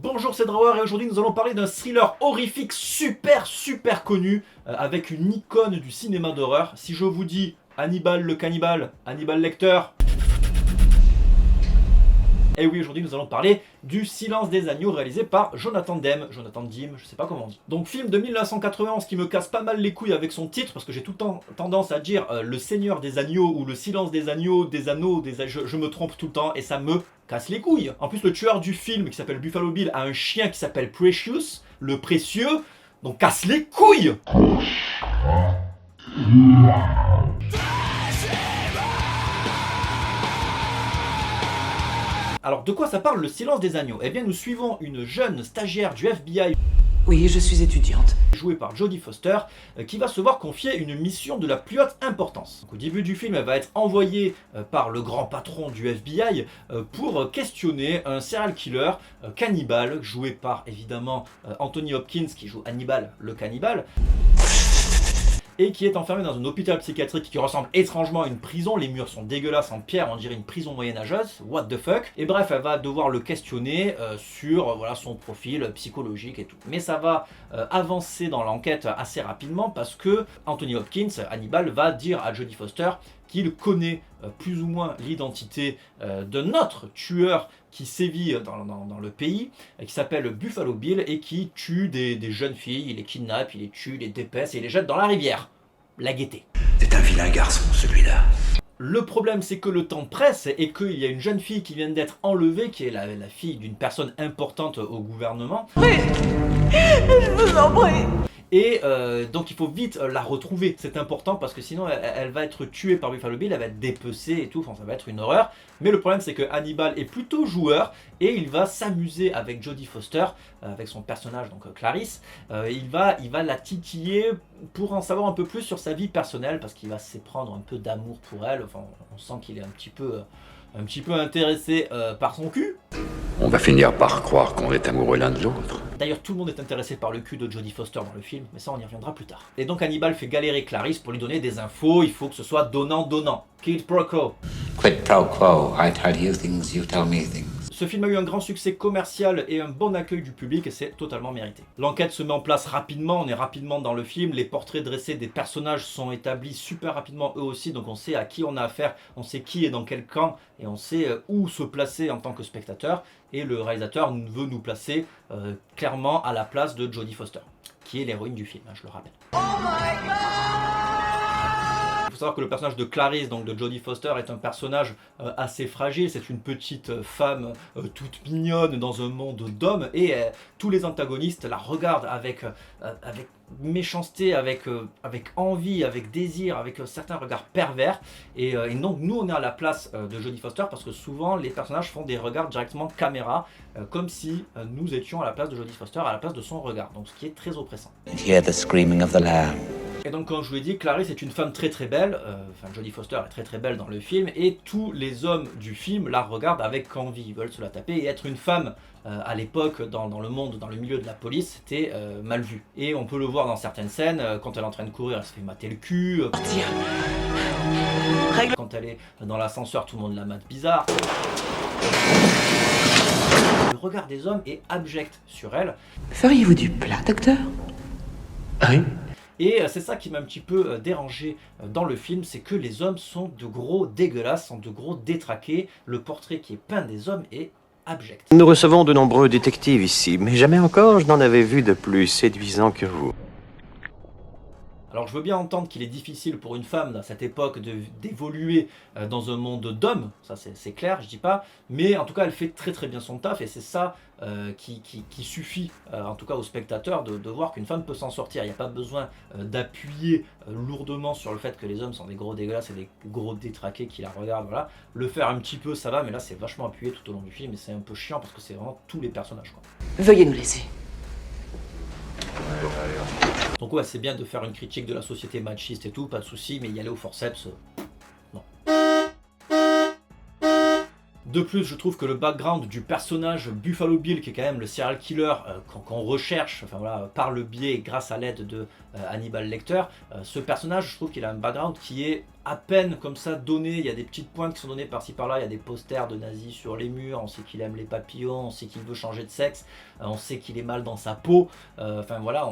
Bonjour, c'est Drawer et aujourd'hui nous allons parler d'un thriller horrifique super connu avec une icône du cinéma d'horreur. Si je vous dis Hannibal le cannibale, Hannibal Lecter. Et oui, aujourd'hui nous allons parler du Silence des agneaux réalisé par Jonathan Demme, je sais pas comment on dit. Donc film de 1991 qui me casse pas mal les couilles avec son titre parce que j'ai tout le temps tendance à dire le Seigneur des agneaux ou le Silence des agneaux, des anneaux, je me trompe tout le temps et ça me casse les couilles. En plus le tueur du film qui s'appelle Buffalo Bill a un chien qui s'appelle Precious, le précieux, donc casse les couilles. Alors de quoi ça parle le Silence des agneaux? Eh bien nous suivons une jeune stagiaire du FBI. Oui, je suis étudiante. Jouée par Jodie Foster, qui va se voir confier une mission de la plus haute importance. Donc, au début du film, elle va être envoyée par le grand patron du FBI pour questionner un serial killer cannibale, joué par évidemment Anthony Hopkins, qui joue Hannibal le cannibale, et qui est enfermé dans un hôpital psychiatrique qui ressemble étrangement à une prison. Les murs sont dégueulasses en pierre, on dirait une prison moyenâgeuse, what the fuck. Et bref, elle va devoir le questionner sur voilà, son profil psychologique et tout. Mais ça va avancer dans l'enquête assez rapidement parce que Anthony Hopkins, Hannibal, va dire à Jodie Foster qu'il connaît plus ou moins l'identité de notre tueur qui sévit dans le pays, qui s'appelle Buffalo Bill et qui tue des jeunes filles, il les kidnappe, il les tue, il les dépaisse et il les jette dans la rivière. La gaieté. C'est un vilain garçon, celui-là. Le problème c'est que le temps presse et qu'il y a une jeune fille qui vient d'être enlevée, qui est la fille d'une personne importante au gouvernement. Oui, je vous en prie. Et donc il faut vite la retrouver, c'est important parce que sinon elle va être tuée par Buffalo Bill, elle va être dépecée et tout, enfin ça va être une horreur. Mais le problème c'est que Hannibal est plutôt joueur et il va s'amuser avec Jodie Foster, avec son personnage donc Clarice. Il va la titiller pour en savoir un peu plus sur sa vie personnelle parce qu'il va s'éprendre un peu d'amour pour elle, enfin on sent qu'il est un petit peu intéressé par son cul. On va finir par croire qu'on est amoureux l'un de l'autre. D'ailleurs, tout le monde est intéressé par le cul de Jodie Foster dans le film, mais ça on y reviendra plus tard. Et donc Hannibal fait galérer Clarice pour lui donner des infos, il faut que ce soit donnant-donnant. Quid pro quo. Quid pro quo. I tell you things, you tell me things. Ce film a eu un grand succès commercial et un bon accueil du public et c'est totalement mérité. L'enquête se met en place rapidement, on est rapidement dans le film, les portraits dressés des personnages sont établis super rapidement eux aussi, donc on sait à qui on a affaire, on sait qui est dans quel camp et on sait où se placer en tant que spectateur. Et le réalisateur veut nous placer clairement à la place de Jodie Foster, qui est l'héroïne du film, je le rappelle. Oh my God! Il faut savoir que le personnage de Clarice, donc de Jodie Foster, est un personnage assez fragile. C'est une petite femme toute mignonne dans un monde d'hommes et tous les antagonistes la regardent avec méchanceté, avec envie, avec désir, avec certains regards pervers. Et donc nous on est à la place de Jodie Foster parce que souvent les personnages font des regards directement caméra, comme si nous étions à la place de Jodie Foster, à la place de son regard. Donc ce qui est très oppressant. Hear the screaming of the lamb. Et donc comme je vous l'ai dit, Clarice est une femme très belle, enfin Jodie Foster est très belle dans le film, et tous les hommes du film la regardent avec envie, ils veulent se la taper, et être une femme à l'époque dans le monde, dans le milieu de la police, c'était mal vu. Et on peut le voir dans certaines scènes, quand elle est en train de courir, elle se fait mater le cul, quand elle est dans l'ascenseur, tout le monde la mate bizarre. Le regard des hommes est abject sur elle. Feriez-vous du plat, docteur? Oui. Et c'est ça qui m'a un petit peu dérangé dans le film, c'est que les hommes sont de gros dégueulasses, sont de gros détraqués. Le portrait qui est peint des hommes est abject. Nous recevons de nombreux détectives ici, mais jamais encore je n'en avais vu de plus séduisant que vous. Alors je veux bien entendre qu'il est difficile pour une femme à cette époque d'évoluer dans un monde d'hommes, ça c'est clair, je dis pas, mais en tout cas elle fait très bien son taf et c'est ça qui suffit en tout cas aux spectateurs de voir qu'une femme peut s'en sortir. Il n'y a pas besoin d'appuyer lourdement sur le fait que les hommes sont des gros dégueulasses et des gros détraqués qui la regardent, voilà. Le faire un petit peu ça va, mais là c'est vachement appuyé tout au long du film et c'est un peu chiant parce que c'est vraiment tous les personnages quoi. Veuillez nous laisser. Donc ouais, c'est bien de faire une critique de la société machiste et tout, pas de souci, mais y aller au forceps, non. De plus, je trouve que le background du personnage Buffalo Bill, qui est quand même le serial killer qu'on recherche, enfin voilà, par le biais, grâce à l'aide de Hannibal Lecter, ce personnage, je trouve qu'il a un background qui est à peine comme ça donné, il y a des petites pointes qui sont données par-ci par-là, il y a des posters de nazis sur les murs, on sait qu'il aime les papillons, on sait qu'il veut changer de sexe, on sait qu'il est mal dans sa peau, enfin voilà,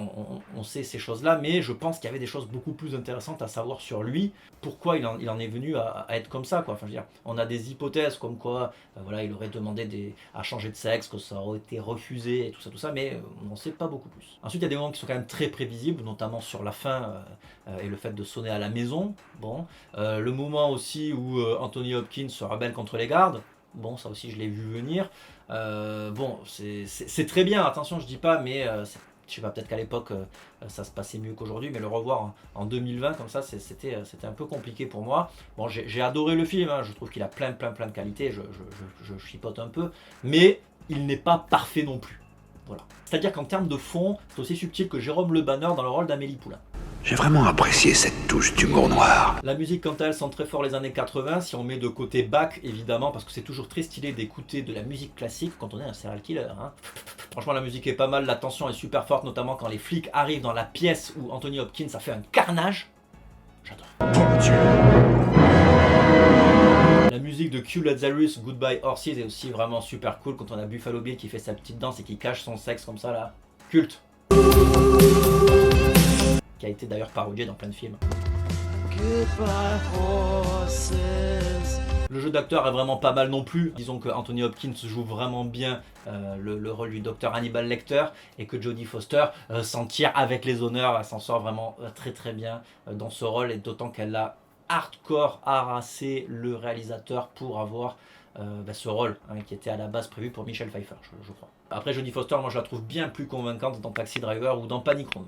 on sait ces choses-là, mais je pense qu'il y avait des choses beaucoup plus intéressantes à savoir sur lui, pourquoi il en est venu à être comme ça, quoi. Enfin, je veux dire, on a des hypothèses comme quoi, voilà, il aurait demandé à changer de sexe, que ça aurait été refusé et tout ça, mais on n'en sait pas beaucoup plus. Ensuite, il y a des moments qui sont quand même très prévisibles, notamment sur la fin et le fait de sonner à la maison. Bon, le moment aussi où Anthony Hopkins se rebelle contre les gardes. Bon, ça aussi je l'ai vu venir. Bon, c'est très bien, attention, je dis pas, mais je sais pas, peut-être qu'à l'époque ça se passait mieux qu'aujourd'hui, mais le revoir en 2020 comme ça, c'était un peu compliqué pour moi. Bon, j'ai adoré le film, hein, je trouve qu'il a plein de qualités, je chipote un peu, mais il n'est pas parfait non plus. Voilà. C'est-à-dire qu'en termes de fond, c'est aussi subtil que Jérôme Le Banner dans le rôle d'Amélie Poulain. J'ai vraiment apprécié cette touche d'humour noir. La musique, quant à elle, sent très fort les années 80, si on met de côté Bach, évidemment, parce que c'est toujours très stylé d'écouter de la musique classique quand on est un serial killer. Hein. Franchement, la musique est pas mal, la tension est super forte, notamment quand les flics arrivent dans la pièce où Anthony Hopkins a fait un carnage. J'adore. Bon Dieu. La musique de Q Lazarus, Goodbye Horses, est aussi vraiment super cool quand on a Buffalo Bill qui fait sa petite danse et qui cache son sexe comme ça là. Culte. Qui a été d'ailleurs parodié dans plein de films. Le jeu d'acteur est vraiment pas mal non plus. Disons que Anthony Hopkins joue vraiment bien le rôle du docteur Hannibal Lecter et que Jodie Foster s'en tire avec les honneurs. Elle s'en sort vraiment très bien dans ce rôle, et d'autant qu'elle a hardcore harassé le réalisateur pour avoir ce rôle qui était à la base prévu pour Michelle Pfeiffer, je crois. Après, Jodie Foster, moi je la trouve bien plus convaincante dans Taxi Driver ou dans Panic Room.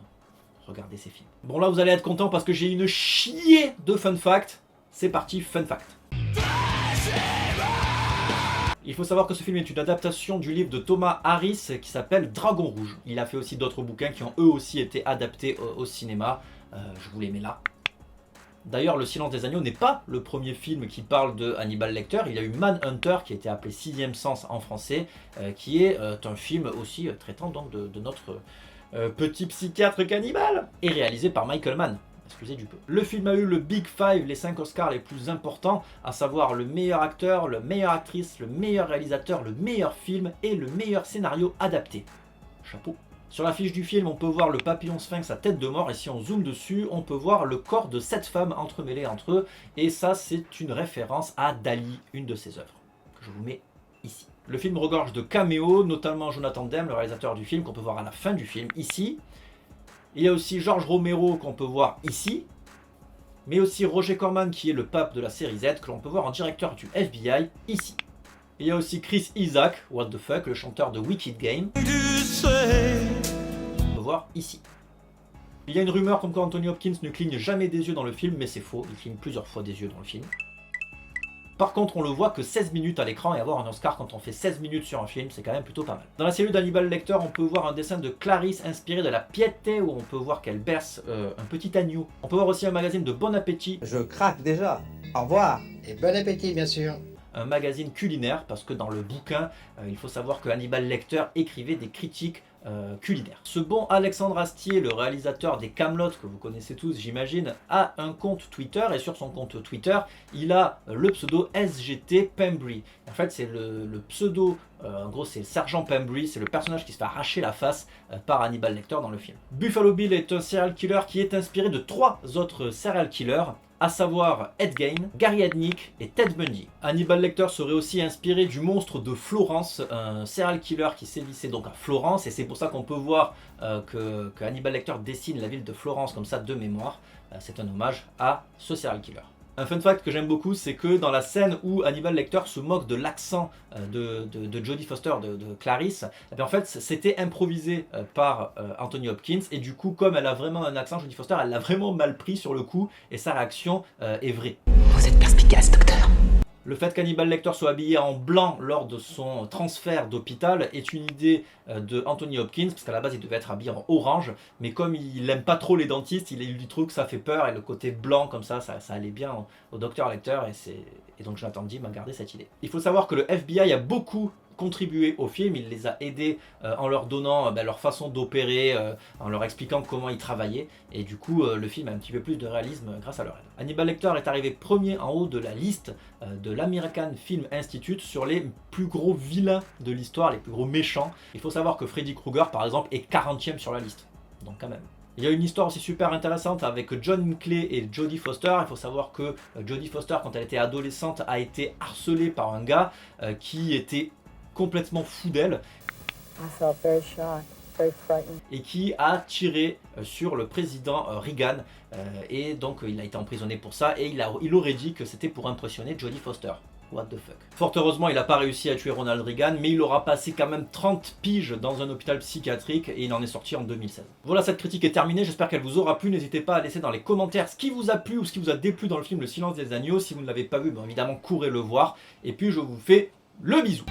Regardez ces films. Bon, là vous allez être content parce que j'ai une chier de fun fact. C'est parti, fun fact. Il faut savoir que ce film est une adaptation du livre de Thomas Harris qui s'appelle Dragon Rouge. Il a fait aussi d'autres bouquins qui ont eux aussi été adaptés au cinéma. Je vous les mets là. D'ailleurs, Le Silence des Agneaux n'est pas le premier film qui parle de Hannibal Lecter. Il y a eu Manhunter, qui a été appelé Sixième Sens en français, qui est un film aussi traitant donc de notre petit psychiatre cannibale, et réalisé par Michael Mann. Excusez du peu. Le film a eu le Big Five, les 5 Oscars les plus importants, à savoir le meilleur acteur, le meilleure actrice, le meilleur réalisateur, le meilleur film et le meilleur scénario adapté. Chapeau. Sur l'affiche du film, on peut voir le papillon sphinx à tête de mort, et si on zoome dessus, on peut voir le corps de 7 femmes entremêlées entre eux, et ça c'est une référence à Dali, une de ses œuvres, que je vous mets ici. Le film regorge de caméos, notamment Jonathan Demme, le réalisateur du film, qu'on peut voir à la fin du film, ici. Il y a aussi George Romero, qu'on peut voir ici, mais aussi Roger Corman, qui est le pape de la série Z, que l'on peut voir en directeur du FBI, ici. Il y a aussi Chris Isaak, what the fuck, le chanteur de Wicked Game, qu'on peut voir ici. Il y a une rumeur comme quoi Anthony Hopkins ne cligne jamais des yeux dans le film, mais c'est faux, il cligne plusieurs fois des yeux dans le film. Par contre, on le voit que 16 minutes à l'écran, et avoir un Oscar quand on fait 16 minutes sur un film, c'est quand même plutôt pas mal. Dans la cellule d'Hannibal Lecter, on peut voir un dessin de Clarisse inspiré de la Piété, où on peut voir qu'elle berce un petit agneau. On peut voir aussi un magazine de Bon Appétit. Je craque déjà. Au revoir. Et bon appétit, bien sûr. Un magazine culinaire, parce que dans le bouquin, il faut savoir que Hannibal Lecter écrivait des critiques culinaires. Ce bon Alexandre Astier, le réalisateur des Kaamelott, que vous connaissez tous j'imagine, a un compte Twitter, et sur son compte Twitter, il a le pseudo SGT Pembry. En fait, c'est le pseudo, en gros c'est le sergent Pembry, c'est le personnage qui se fait arracher la face par Hannibal Lecter dans le film. Buffalo Bill est un serial killer qui est inspiré de 3 autres serial killers, à savoir Ed Gein, Gary Ednick et Ted Bundy. Hannibal Lecter serait aussi inspiré du monstre de Florence, un serial killer qui sévissait donc à Florence, et c'est pour ça qu'on peut voir que Hannibal Lecter dessine la ville de Florence comme ça de mémoire. C'est un hommage à ce serial killer. Un fun fact que j'aime beaucoup, c'est que dans la scène où Hannibal Lecter se moque de l'accent de Jodie Foster, de Clarisse, eh bien en fait c'était improvisé par Anthony Hopkins, et du coup comme elle a vraiment un accent, Jodie Foster, elle l'a vraiment mal pris sur le coup, et sa réaction est vraie. Vous êtes perspicace, docteur. Le fait qu'Hannibal Lecter soit habillé en blanc lors de son transfert d'hôpital est une idée de Anthony Hopkins, parce qu'à la base il devait être habillé en orange, mais comme il aime pas trop les dentistes, il lui trouve que ça fait peur, et le côté blanc comme ça allait bien au docteur Lecter, et donc Jonathan Demme a gardé cette idée. Il faut savoir que le FBI a beaucoup contribué au film, il les a aidés en leur donnant leur façon d'opérer, en leur expliquant comment ils travaillaient, et du coup le film a un petit peu plus de réalisme grâce à leur aide. Hannibal Lecter est arrivé premier en haut de la liste de l'American Film Institute sur les plus gros vilains de l'histoire, les plus gros méchants. Il faut savoir que Freddy Krueger par exemple est 40e sur la liste, donc quand même. Il y a une histoire aussi super intéressante avec John Hinckley et Jodie Foster. Il faut savoir que Jodie Foster, quand elle était adolescente, a été harcelée par un gars qui était complètement fou d'elle et qui a tiré sur le président Reagan. Et donc il a été emprisonné pour ça et il aurait dit que c'était pour impressionner Jodie Foster. What the fuck. Fort heureusement, il n'a pas réussi à tuer Ronald Reagan, mais il aura passé quand même 30 piges dans un hôpital psychiatrique et il en est sorti en 2016. Voilà, cette critique est terminée, j'espère qu'elle vous aura plu. N'hésitez pas à laisser dans les commentaires ce qui vous a plu ou ce qui vous a déplu dans le film Le Silence des Agneaux. Si vous ne l'avez pas vu, bien évidemment, courez le voir. Et puis je vous fais le bisou.